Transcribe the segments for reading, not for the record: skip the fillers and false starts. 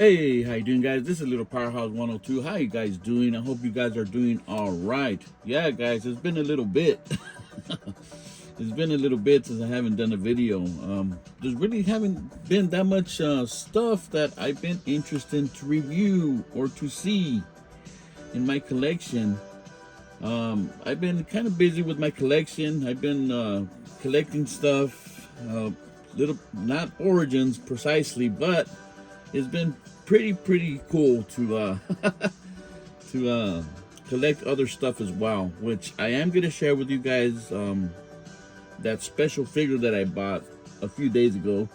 Hey, how you doing, guys? This is Little Powerhouse 102. How you guys doing? I hope you guys are doing all right. Yeah, guys, it's been a little bit. It's been a little bit since I haven't done a video. There's really haven't been that much stuff that I've been interested to review or to see in my collection. I've been kind of busy with my collection. I've been collecting stuff, not origins precisely, but it's been pretty cool to to collect other stuff as well, which I am going to share with you guys. That special figure that I bought a few days ago,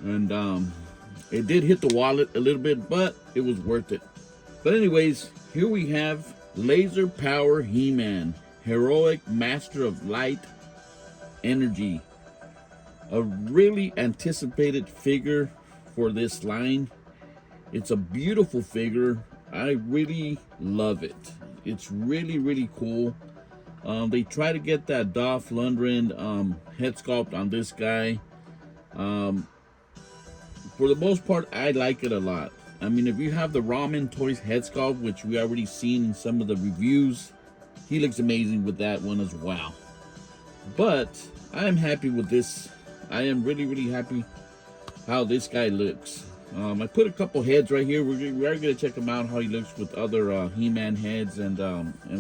and it did hit the wallet a little bit, but it was worth it. But anyways, here we have Laser Power He-Man, Heroic Master of Light Energy. A really anticipated figure for this line. It's a beautiful figure. I really love it. It's really cool. They try to get that Dolph Lundgren head sculpt on this guy. For the most part, I like it a lot. I mean, if you have the Ramen Toys head sculpt, which we already seen in some of the reviews, he looks amazing with that one as well. But I am happy with this. I am really happy how this guy looks. I put a couple heads right here. We are going to check him out, how he looks with other He-Man heads and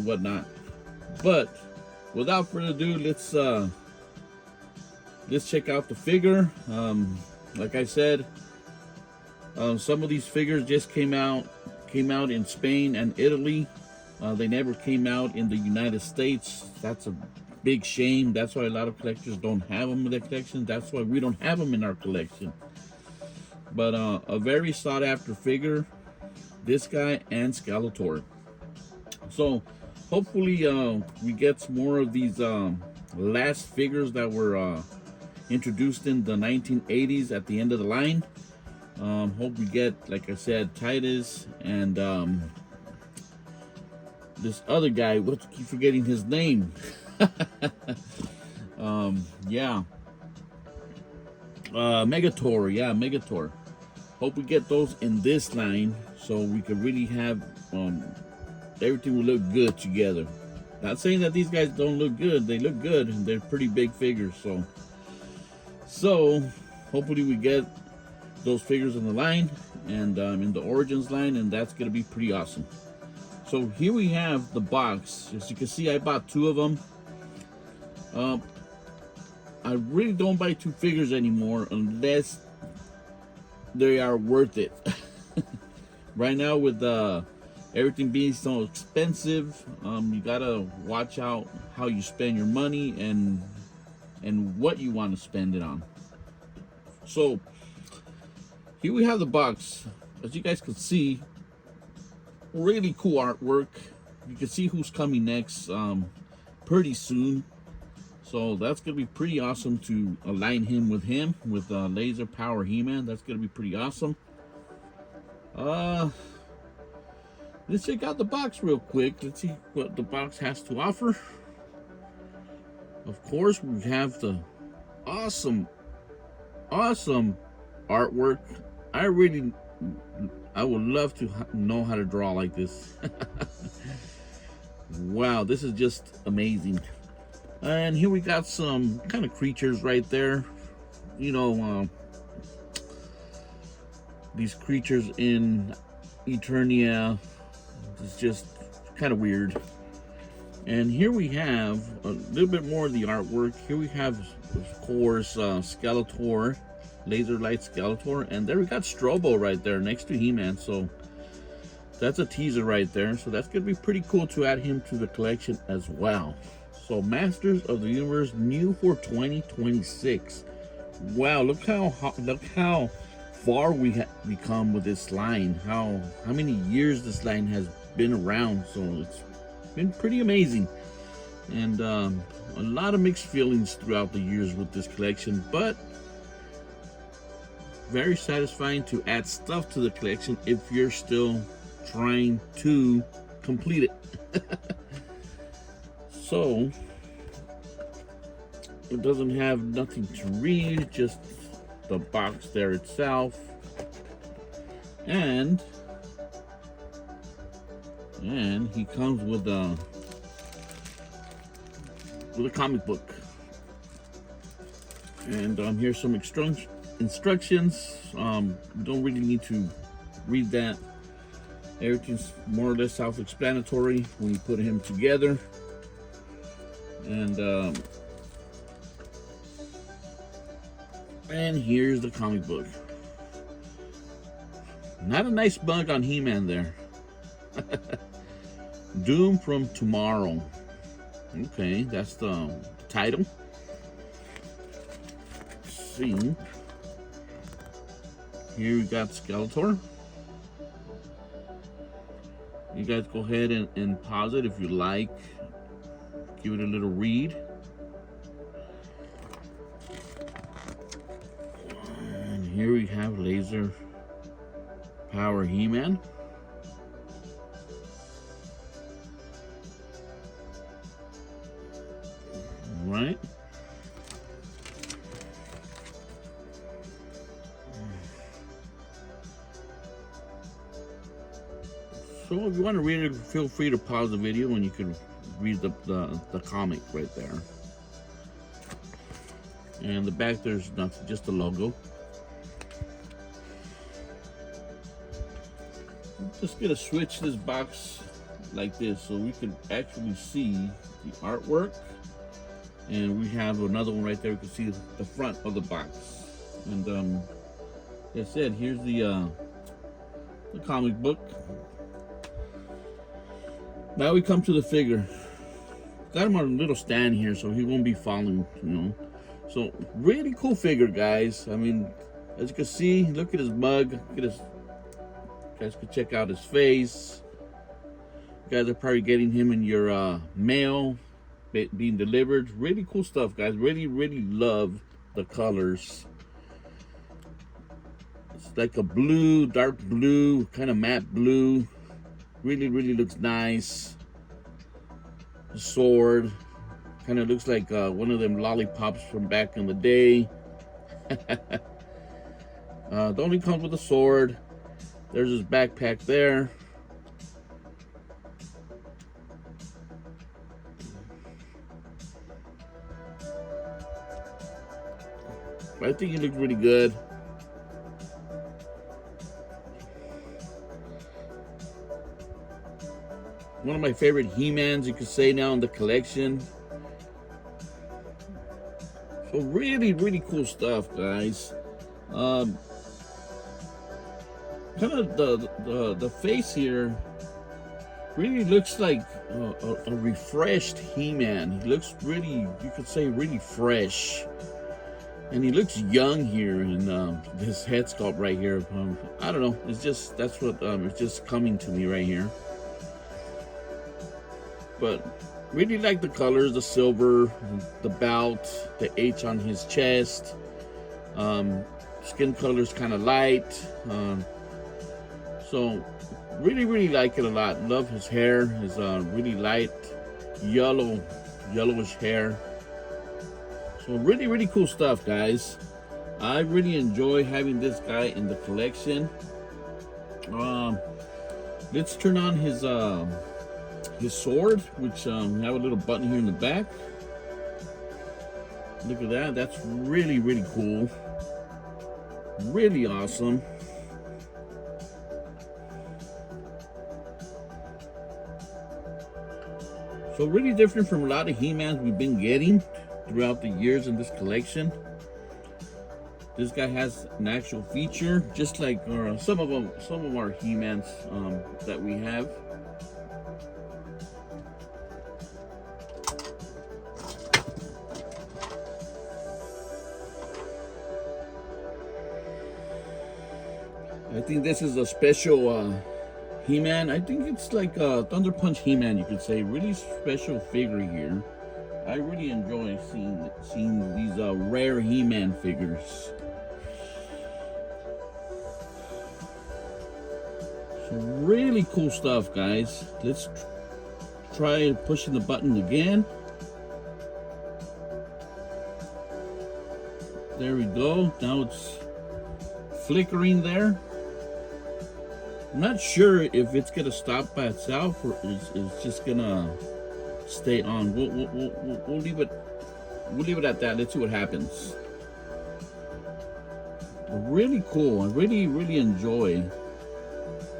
whatnot. But without further ado, let's check out the figure. Like I said, some of these figures just came out in Spain and Italy. They never came out in the United States. That's a big shame. That's why a lot of collectors don't have them in their collection. That's why we don't have them in our collection. But a very sought after figure, this guy and Skeletor. So hopefully we get some more of these last figures that were introduced in the 1980s at the end of the line. Hope we get, like I said, Titus and this other guy. What, keep forgetting his name. Yeah, Megator. Yeah, Megator. Hope we get those in this line so we could really have everything will look good together. Not saying that these guys don't look good. They look good, and they're pretty big figures. So hopefully we get those figures in the line and in the Origins line, and that's gonna be pretty awesome. So here we have the box. As you can see, I bought two of them. I really don't buy two figures anymore unless they are worth it. Right now, with everything being so expensive, you gotta watch out how you spend your money and what you want to spend it on. So here we have the box. As you guys can see, really cool artwork. You can see who's coming next pretty soon. So that's going to be pretty awesome to align him with Laser Power He-Man. That's going to be pretty awesome. Let's check out the box real quick. Let's see what the box has to offer. Of course, we have the awesome artwork. I would love to know how to draw like this. Wow, this is just amazing. And here we got some kind of creatures right there. You know, these creatures in Eternia. It's just kind of weird. And here we have a little bit more of the artwork. Here we have, of course, Skeletor, Laser Light Skeletor. And there we got Strobo right there next to He-Man. So that's a teaser right there. So that's going to be pretty cool to add him to the collection as well. So Masters of the Universe, new for 2026. Wow, look how far we come with this line. How many years this line has been around. So it's been pretty amazing. And a lot of mixed feelings throughout the years with this collection, but very satisfying to add stuff to the collection if you're still trying to complete it. So it doesn't have nothing to read, just the box there itself. And he comes with a comic book. And here's some instructions. Don't really need to read that. Everything's more or less self-explanatory when you put him together. And here's the comic book. Not a nice mug on He-Man there. Doom from Tomorrow. Okay, that's the title. Let's see. Here we got Skeletor. You guys go ahead and pause it if you like. Give it a little read. And here we have Lazer Power He-Man. Right. So if you want to read it, feel free to pause the video and you can read the comic right there. And the back, there's nothing, just the logo. I'm just gonna switch this box like this so we can actually see the artwork. And we have another one right there. We can see the front of the box. And like I said, here's the comic book. Now we come to the figure. Got him on a little stand here so he won't be falling, you know. So really cool figure, guys. I mean, as you can see, look at his mug. Look at his. You guys can check out his face. You guys are probably getting him in your mail, being delivered. Really cool stuff, guys. Really love the colors. It's like a blue, dark blue, kind of matte blue. Really looks nice. The sword kind of looks like one of them lollipops from back in the day. It only comes with a sword. There's his backpack there. I think he looks really good. One of my favorite He-Mans, you could say, now in the collection. So really cool stuff, guys. Kind of the face here really looks like a refreshed He-Man. He looks really, you could say, really fresh. And he looks young here in this head sculpt right here. I don't know. It's just, that's what it's just coming to me right here. But really like the colors, the silver, the belt, the H on his chest. Skin color's kind of light. So really like it a lot. Love his hair. His really light yellowish hair. So really cool stuff, guys. I really enjoy having this guy in the collection. Let's turn on his sword, which we have a little button here in the back. Look at that. That's really cool. Really awesome. So really different from a lot of He-Mans we've been getting throughout the years in this collection. This guy has an actual feature, just like some of our He-Mans that we have. I think this is a special He-Man. I think it's like a Thunder Punch He-Man, you could say. Really special figure here. I really enjoy seeing these rare He-Man figures. So really cool stuff, guys. Let's try pushing the button again. There we go. Now it's flickering there. I'm not sure if it's gonna stop by itself or is just gonna stay on. We'll leave it. We'll leave it at that. Let's see what happens. Really cool. I really enjoy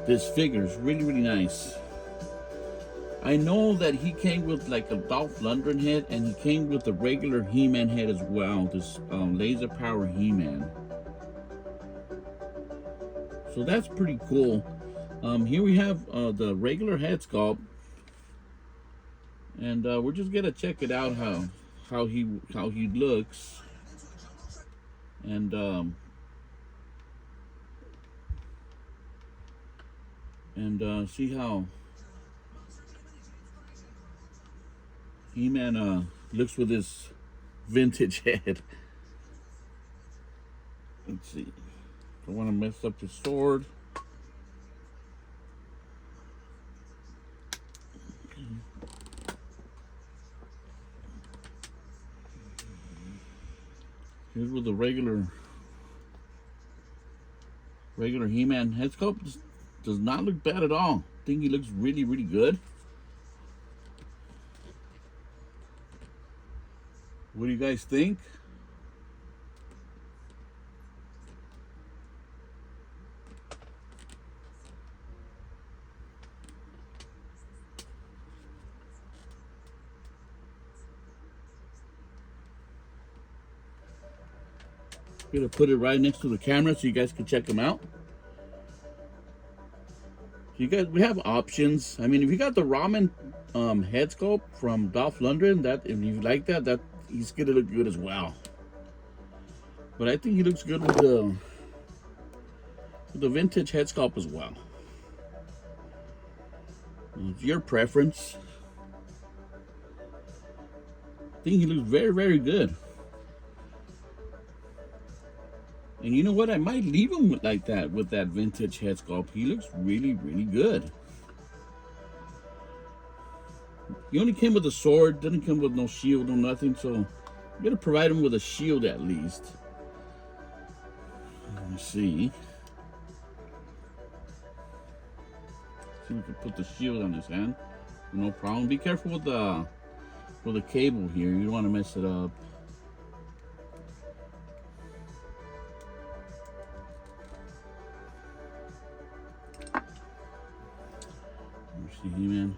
this figure. It's really nice. I know that he came with like a Dolph Lundgren head, and he came with the regular He-Man head as well. This laser power He-Man. So that's pretty cool. Here we have the regular head sculpt, and we're just gonna check it out how he looks, and see how He-Man looks with his vintage head. Let's see. Don't want to mess up his sword. Here's with the regular He-Man head sculpt. Does not look bad at all. I think he looks really good. What do you guys think? I'm gonna put it right next to the camera so you guys can check them out. You guys, we have options. I mean, if you got the ramen head sculpt from Dolph Lundgren, that if you like that he's gonna look good as well. But I think he looks good with the vintage head sculpt as well. It's your preference. I think he looks very good. And you know what? I might leave him like that with that vintage head sculpt. He looks really good. He only came with a sword, didn't come with no shield or nothing, so I'm gonna provide him with a shield at least. Let me see. See if we can put the shield on his hand. No problem. Be careful with the cable here. You don't want to mess it up. See, He-Man.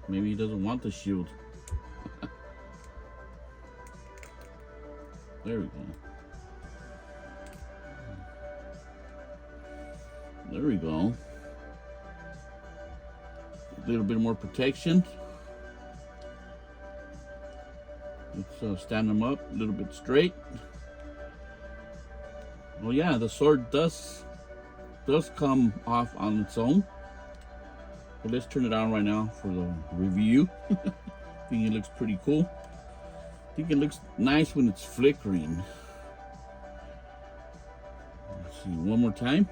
Maybe he doesn't want the shield. There we go. There we go. A little bit more protection. Let's stand him up a little bit straight. Well, yeah, the sword does come off on its own. But let's turn it on right now for the review. I think it looks pretty cool. I think it looks nice when it's flickering. Let's see, one more time.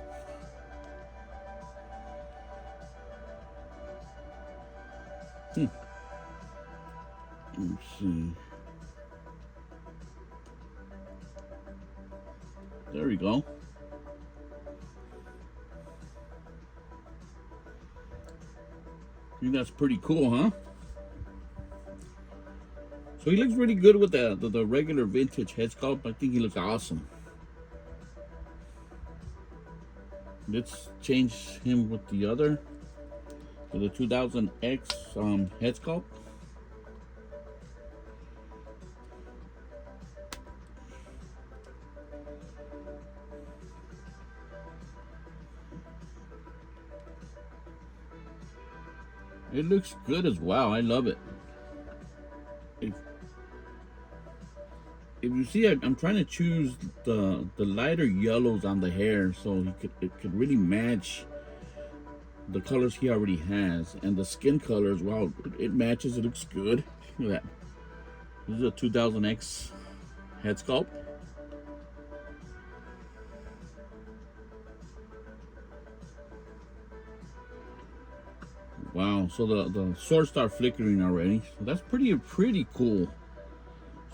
Let's see. There we go. I think that's pretty cool, huh? So he looks really good with the regular vintage head sculpt. I think he looks awesome. Let's change him with the other, with the 2000X head sculpt. It looks good as well. I love it. If you see, I'm trying to choose the lighter yellows on the hair so it could really match the colors he already has, and the skin color as well. It matches. It looks good. Look at that. This is a 2000X head sculpt. Wow, so the sword start flickering already. So that's pretty cool.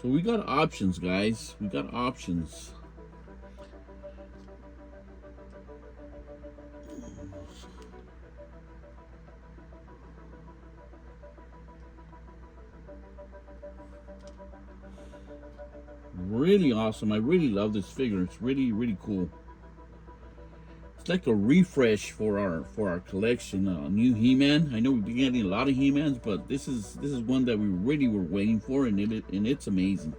So we got options, guys. We got options. really awesome. I really love this figure. It's really, really cool. It's like a refresh for our collection. New He-Man. I know we've been getting a lot of He-Mans, but this is one that we really were waiting for, and it's amazing.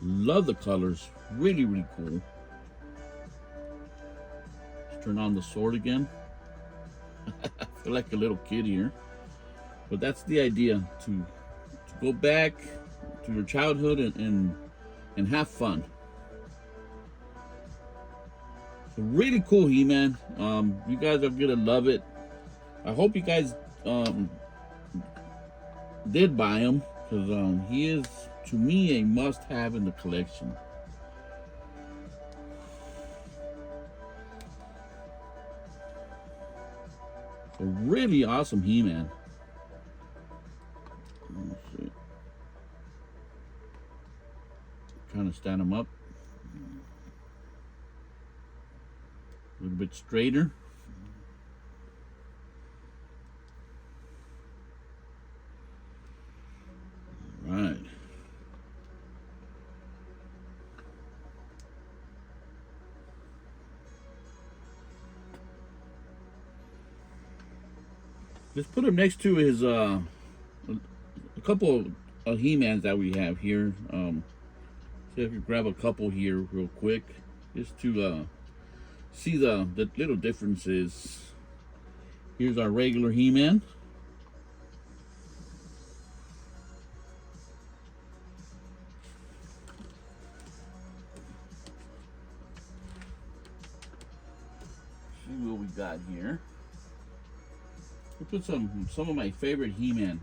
Love the colors. Really, really cool. Let's turn on the sword again. I feel like a little kid here, but that's the idea, to go back to your childhood and have fun. So really cool He-Man. You guys are gonna love it. I hope you guys did buy him, because he is, to me, a must-have in the collection. A really awesome He-Man. Let's see. Trying to stand him up a little bit straighter. All right. Let's put him next to his a couple of He-Mans that we have here. See if you grab a couple here real quick, just to see the little differences. Here's our regular He-Man. See what we got here. We put some of my favorite He-Man.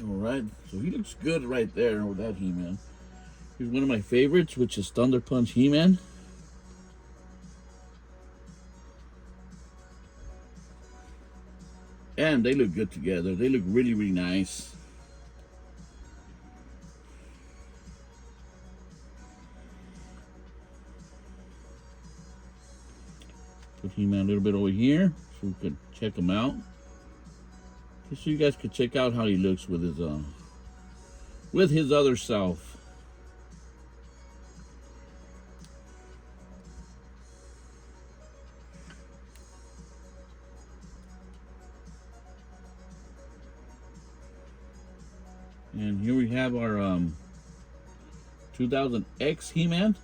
Alright, so he looks good right there with that He-Man. Here's one of my favorites, which is Thunder Punch He-Man. And they look good together. They look really, really nice. Put He-Man a little bit over here so we could check him out. Just so you guys could check out how he looks with his other self. And here we have our 2000X He-Man.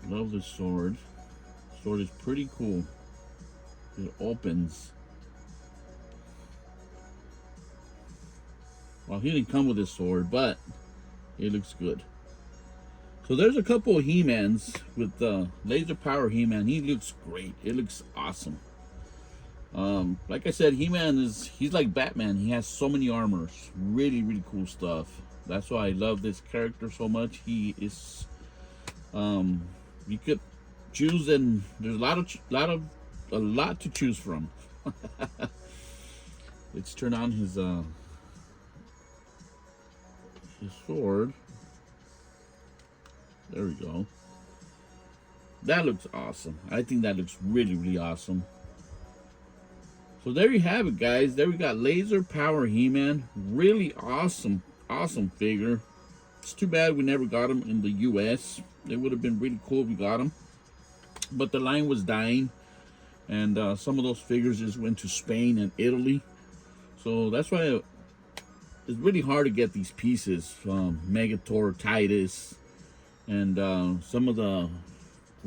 Love this sword. Sword is pretty cool. It opens. Well, he didn't come with his sword, but it looks good. So there's a couple of He-Mans with the laser power He-Man. He looks great. It looks awesome. Like I said, He-Man he's like Batman. He has so many armors. Really, really cool stuff. That's why I love this character so much. He is, you could choose, and there's a lot to choose from. Let's turn on his sword. There we go. That looks awesome. I think that looks really, really awesome. So there you have it, guys. There we got laser power He-Man. Really awesome, awesome figure. It's too bad we never got him in the US. It would have been really cool if we got him. But the line was dying. And some of those figures just went to Spain and Italy. So that's why it's really hard to get these pieces from Megator, Titus, and some of the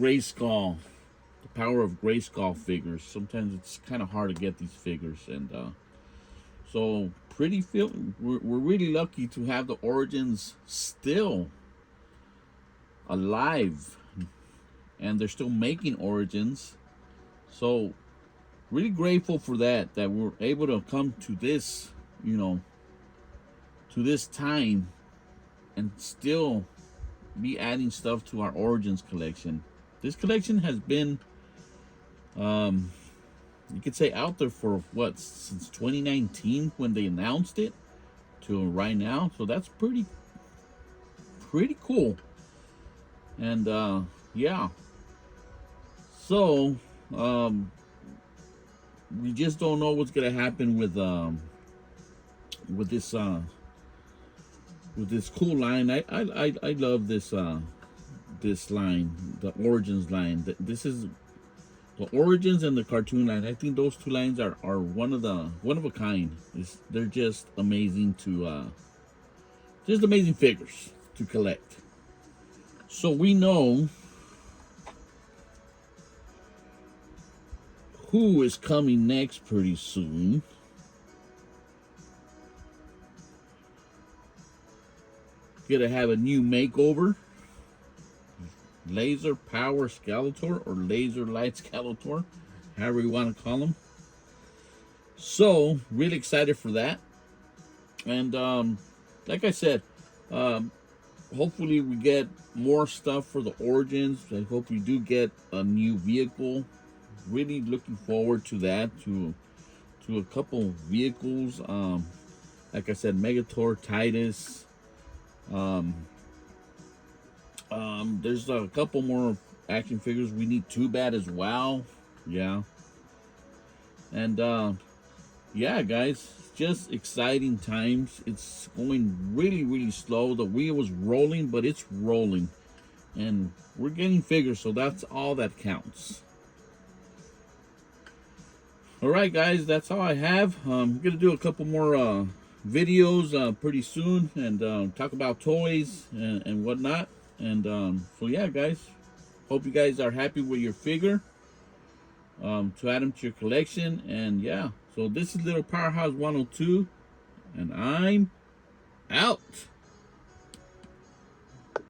Grayskull, the Power of Grayskull figures. Sometimes it's kind of hard to get these figures, and so we're really lucky to have the Origins still alive, and they're still making Origins. So really grateful for that we're able to come to this, to this time and still be adding stuff to our Origins collection. This collection has been, you could say, out there for what, since 2019 when they announced it to right now. So that's pretty cool. And yeah, so we just don't know what's gonna happen with this cool line. I love this this line, the Origins line. This is the Origins and the cartoon line. I think those two lines are one of a kind. They're just amazing to just amazing figures to collect. So we know who is coming next pretty soon. Gonna have a new makeover. Laser Power Skeletor, or Laser Light Skeletor, however you want to call them. So really excited for that. And like I said, hopefully we get more stuff for the Origins. I hope we do get a new vehicle. Really looking forward to that, to a couple vehicles. Like I said, Megator, Titus. There's a couple more action figures we need too bad as well. Yeah. And yeah, guys, just exciting times. It's going really slow. The wheel was rolling, but it's rolling, and we're getting figures, so that's all that counts. All right, guys, that's all I have. I'm gonna do a couple more videos pretty soon, and talk about toys and whatnot. And so yeah, guys, hope you guys are happy with your figure, to add them to your collection. And yeah, so this is Little Powerhouse 102, and I'm out.